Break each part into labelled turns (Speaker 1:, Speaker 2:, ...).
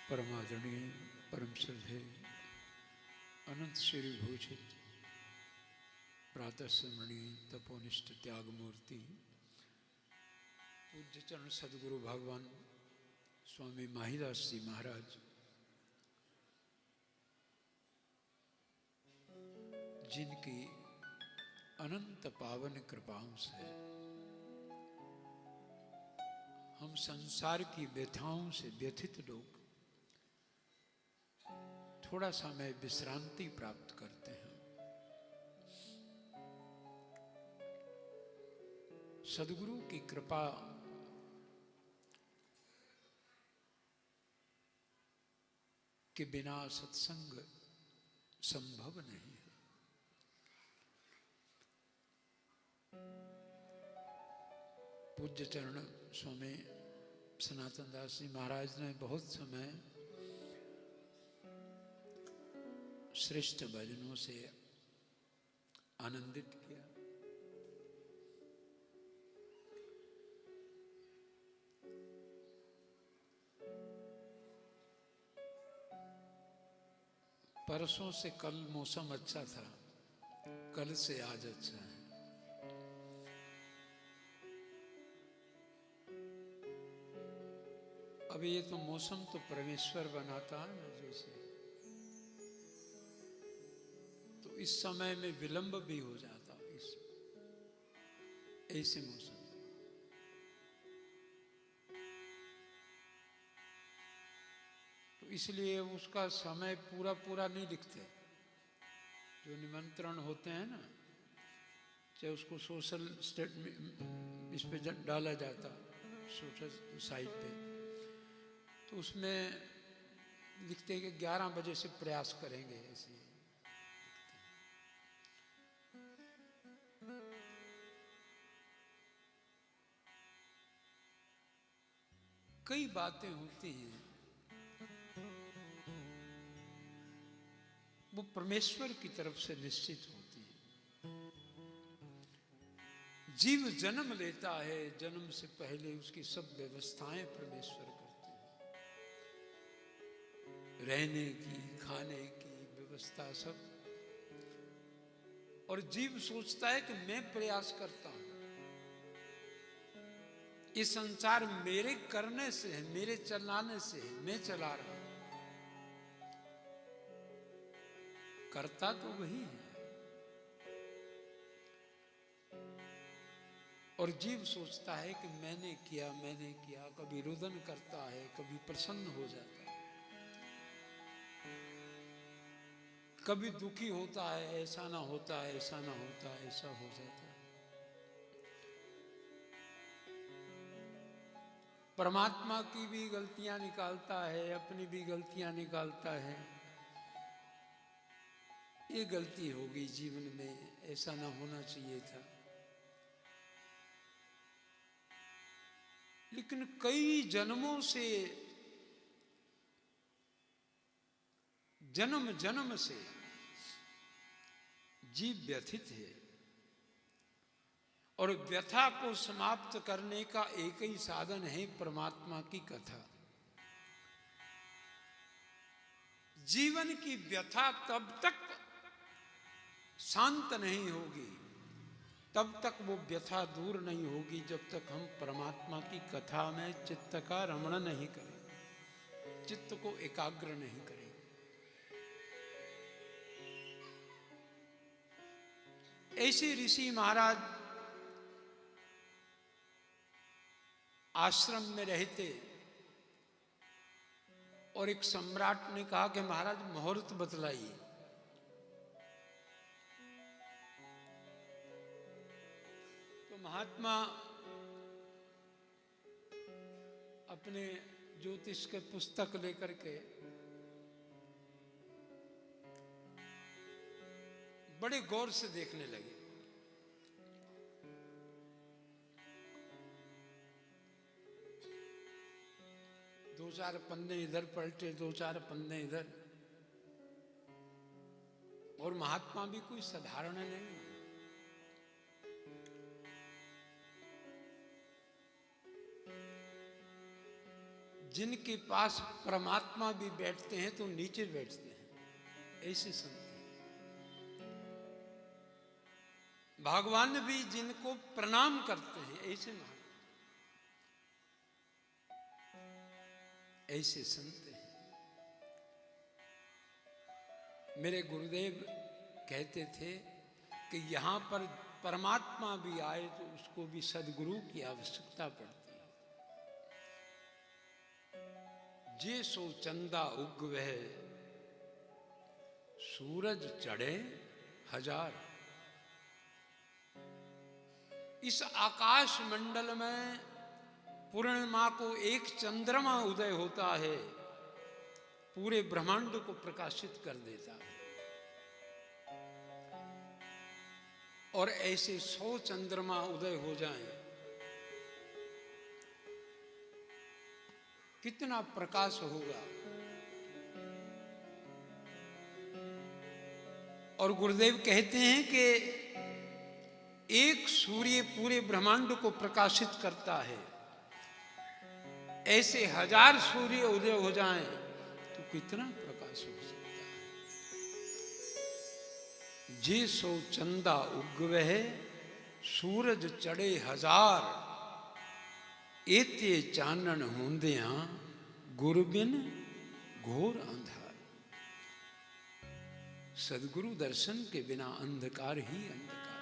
Speaker 1: परमादरणीय परम श्रद्धेय अनंत श्री भूषित प्रातः स्मरणीय तपोनिष्ठ त्याग मूर्ति पूज्य चरण सदगुरु भगवान स्वामी माहीदास जी महाराज, जिनकी अनंत पावन कृपाओं से हम संसार की व्यथाओं से व्यथित लोग थोड़ा समय विश्रांति प्राप्त करते हैं। सदगुरु की कृपा के बिना सत्संग संभव नहीं है। पूज्य चरण स्वामी सनातन दास जी महाराज ने बहुत समय श्रेष्ठ भजनों से आनंदित किया। परसों से कल मौसम अच्छा था, कल से आज अच्छा है। अभी ये तो मौसम तो परमेश्वर बनाता है ना, जैसे तो इस समय में विलंब भी हो जाता इस ऐसे मौसम। तो इसलिए उसका समय पूरा पूरा नहीं लिखते। जो निमंत्रण होते हैं ना, चाहे उसको सोशल स्टेट में इस पे डाला जाता, सोशल साइट पे, तो उसमें लिखते हैं कि 11 बजे से प्रयास करेंगे, ऐसे कई बातें होती हैं वो परमेश्वर की तरफ से निश्चित होती है। जीव जन्म लेता है, जन्म से पहले उसकी सब व्यवस्थाएं परमेश्वर करते हैं, रहने की, खाने की व्यवस्था सब। और जीव सोचता है कि मैं प्रयास करता हूं, ये संसार मेरे करने से है, मेरे चलाने से है, मैं चला रहा हूं। करता तो वही है। और जीव सोचता है कि मैंने किया, मैंने किया। कभी रुदन करता है, कभी प्रसन्न हो जाता है, कभी दुखी होता है, ऐसा ना होता, ऐसा ना होता, ऐसा हो जाता है। परमात्मा की भी गलतियां निकालता है, अपनी भी गलतियां निकालता है। ये गलती हो गई जीवन में, ऐसा ना होना चाहिए था। लेकिन कई जन्मों से, जन्म जन्म से जीव व्यथित है। और व्यथा को समाप्त करने का एक ही साधन है, परमात्मा की कथा। जीवन की व्यथा तब तक शांत नहीं होगी, तब तक वो व्यथा दूर नहीं होगी, जब तक हम परमात्मा की कथा में चित्त का रमण नहीं करें, चित्त को एकाग्र नहीं करें। ऐसे ऋषि महाराज आश्रम में रहते और एक सम्राट ने कहा कि महाराज मुहूर्त बतलाइए। तो महात्मा अपने ज्योतिष के पुस्तक लेकर के बड़े गौर से देखने लगे। दो चार पन्ने इधर पलटे, दो चार पन्ने इधर। और महात्मा भी कोई साधारण नहीं। जिनके पास परमात्मा भी बैठते हैं तो नीचे बैठते हैं, ऐसे संत हैं। भगवान भी जिनको प्रणाम करते हैं, ऐसे महात्मा, ऐसे संत हैं। मेरे गुरुदेव कहते थे कि यहाँ पर परमात्मा भी आए तो उसको भी सदगुरु की आवश्यकता पड़ती है। जे सो चंदा उगवे सूरज चढ़े हजार। इस आकाश मंडल में पूर्णिमा को एक चंद्रमा उदय होता है, पूरे ब्रह्मांड को प्रकाशित कर देता है। और ऐसे 100 चंद्रमा उदय हो जाएं, कितना प्रकाश होगा। और गुरुदेव कहते हैं कि एक सूर्य पूरे ब्रह्मांड को प्रकाशित करता है, ऐसे 1000 सूर्य उदय हो जाएं तो कितना प्रकाश हो सकता है। जे सो चंदा उगवे सूरज चढ़े 1000। एते चानन होंदिया गुरु बिन घोर अंधार। सदगुरु दर्शन के बिना अंधकार ही अंधकार है।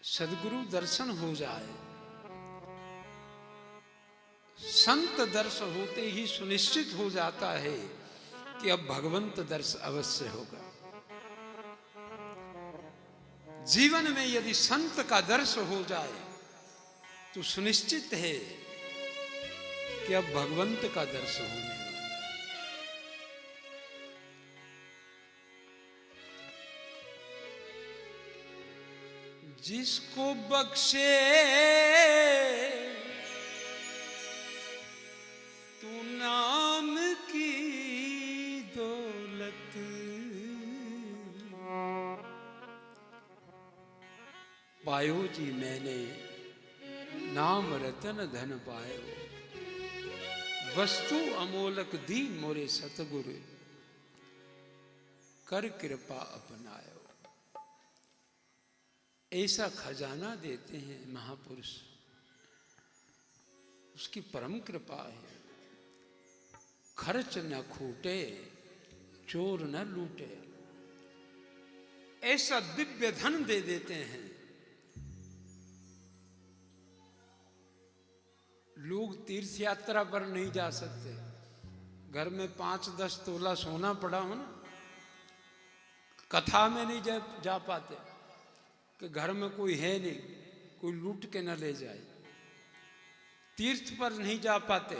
Speaker 1: सदगुरु दर्शन हो जाए, संत दर्शन होते ही सुनिश्चित हो जाता है कि अब भगवंत दर्शन अवश्य होगा। जीवन में यदि संत का दर्शन हो जाए तो सुनिश्चित है कि अब भगवंत का दर्शन होने वाला है। जिसको बख्शे तू नाम की दौलत, पायो जी मैंने नाम रतन धन पायो। वस्तु अमोलक दी मोरे सतगुरु, कर कृपा अपनायो। ऐसा खजाना देते हैं महापुरुष, उसकी परम कृपा है। खर्च न खूटे चोर न लूटे, ऐसा दिव्य धन दे देते हैं। लोग तीर्थ यात्रा पर नहीं जा सकते, घर में 5-10 तोला सोना पड़ा हो ना, कथा में नहीं जा पाते कि घर में कोई है नहीं, कोई लूट के न ले जाए। तीर्थ पर नहीं जा पाते,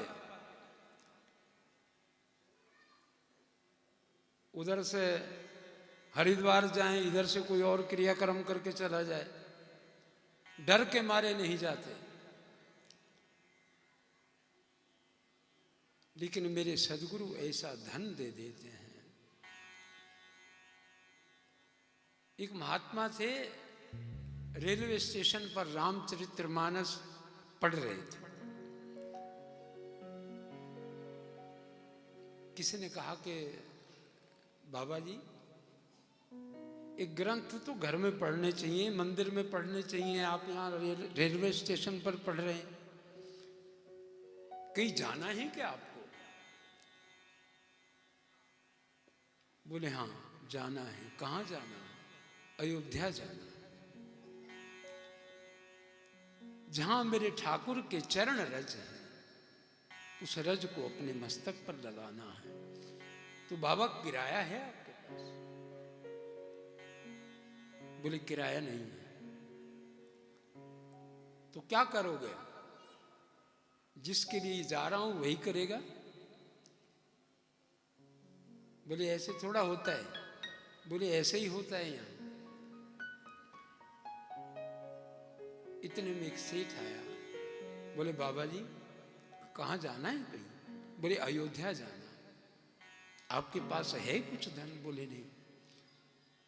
Speaker 1: उधर से हरिद्वार जाएं, इधर से कोई और क्रियाक्रम करके चला जाए, डर के मारे नहीं जाते। लेकिन मेरे सदगुरु ऐसा धन दे देते हैं। एक महात्मा थे, रेलवे स्टेशन पर रामचरितमानस पढ़ रहे थे। किसी ने कहा कि बाबा जी, एक ग्रंथ तो घर में पढ़ने चाहिए, मंदिर में पढ़ने चाहिए, आप यहाँ रेलवे स्टेशन पर पढ़ रहे हैं, कहीं जाना है क्या आपको? बोले हाँ जाना है। कहाँ जाना है? अयोध्या जाना है, जहां मेरे ठाकुर के चरण रज है, उस रज को अपने मस्तक पर लगाना है। तो बाबा किराया है आपके पास? बोले किराया नहीं है। तो क्या करोगे? जिसके लिए जा रहा हूं वही करेगा। बोले ऐसे थोड़ा होता है। बोले ऐसे ही होता है यहाँ। इतने में एक सेठ आया, बोले बाबा जी कहाँ जाना है? कहीं? बोले अयोध्या जाना। आपके पास है कुछ धन? बोले नहीं।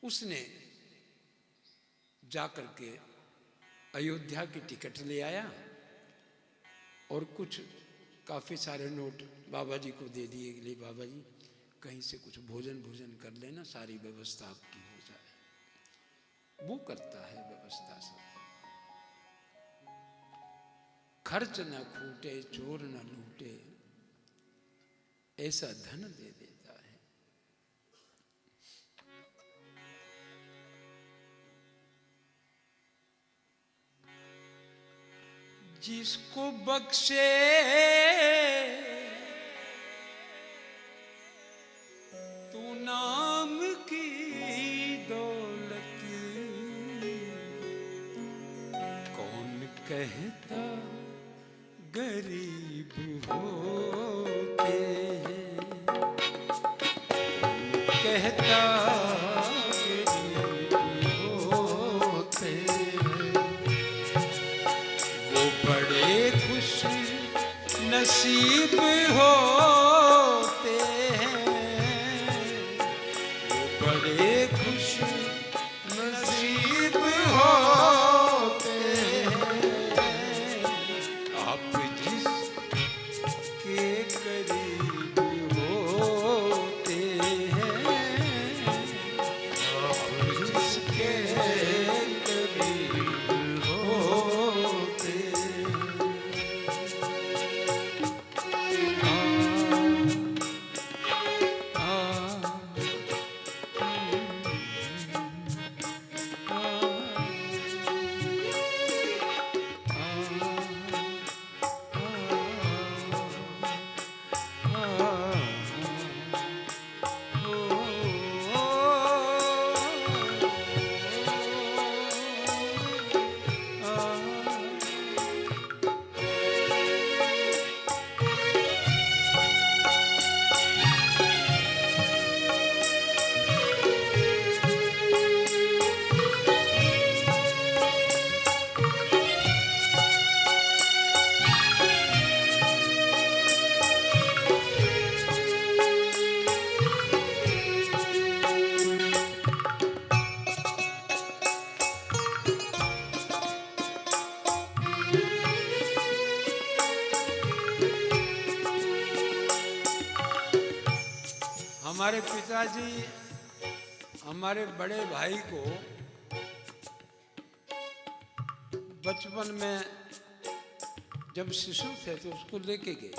Speaker 1: उसने जा करके अयोध्या की टिकट ले आया और कुछ काफ़ी सारे नोट बाबा जी को दे दिए, ले बाबा जी कहीं से कुछ भोजन कर लेना, सारी व्यवस्था आपकी हो जाए। वो करता है व्यवस्था सब, खर्च न खूटे चोर न लूटे, ऐसा धन दे देता है। जिसको बख्शे तू नाम की दौलत, कौन कहता गरीब होते हैं, कौन कहता गरीब होते हैं। वो बड़े खुश नसीब होते हैं, वो बड़े खुश नसीब होते हैं। आप जिसके करीब होते हैं, आप जिसके करीब होते हमारे पिताजी हमारे बड़े भाई को बचपन में जब शिशु थे तो उसको लेके गए।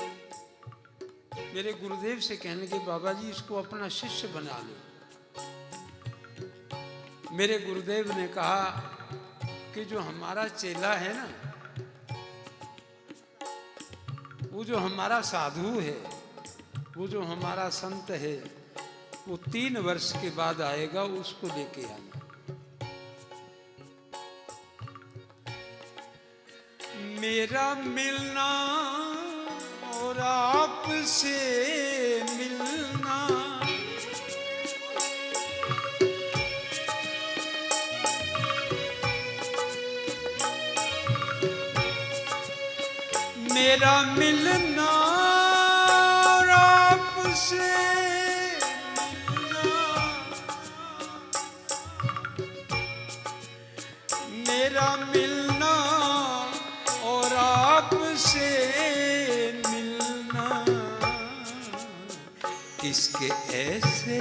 Speaker 1: मेरे गुरुदेव से कहने लगे बाबा जी इसको अपना शिष्य बना लो। मेरे गुरुदेव ने कहा कि जो हमारा चेला है ना, वो जो हमारा साधु है, वो जो हमारा संत है, वो 3 वर्ष के बाद आएगा, उसको लेके आना। मेरा मिलना और आपसे मिलना मेरा मिलना और आपसे मेरा मिलना और आपसे मिलना किसके ऐसे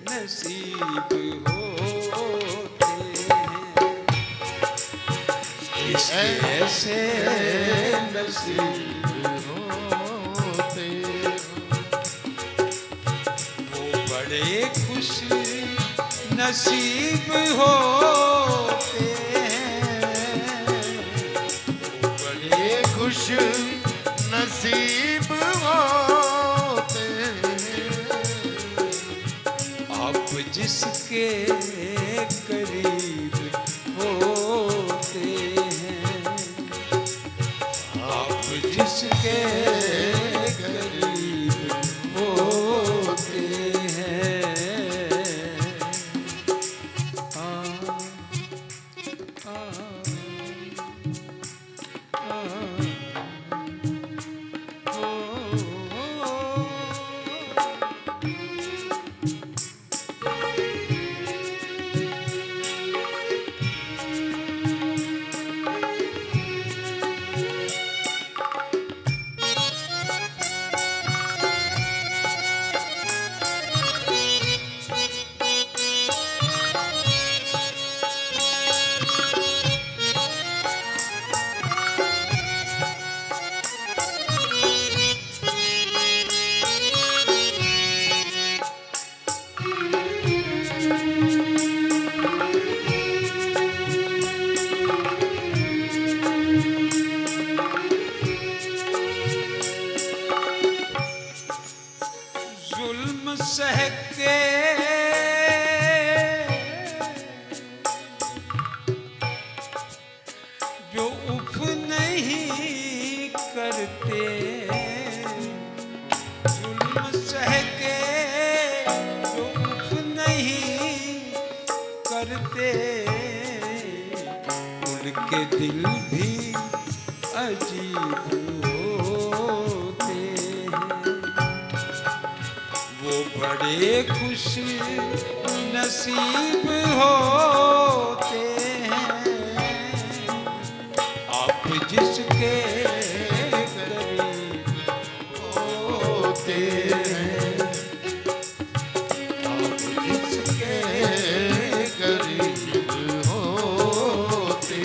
Speaker 1: नसीब होते हैं, किसके ऐसे नसीब होते हैं। बड़े खुश नसीब होते हैं,
Speaker 2: बड़े खुश नसीब होते हैं।
Speaker 1: आप जिसके करीब होते हैं, आप जिसके करीब होते हैं। सह के जो उफ नहीं करते, जुल्म सह के जो उफ नहीं करते, उनके दिल भी अजीब होते हैं। वो बड़े खुश नसीब होते हैं, आप जिसके करीब होते हैं,
Speaker 2: आप जिसके करीब होते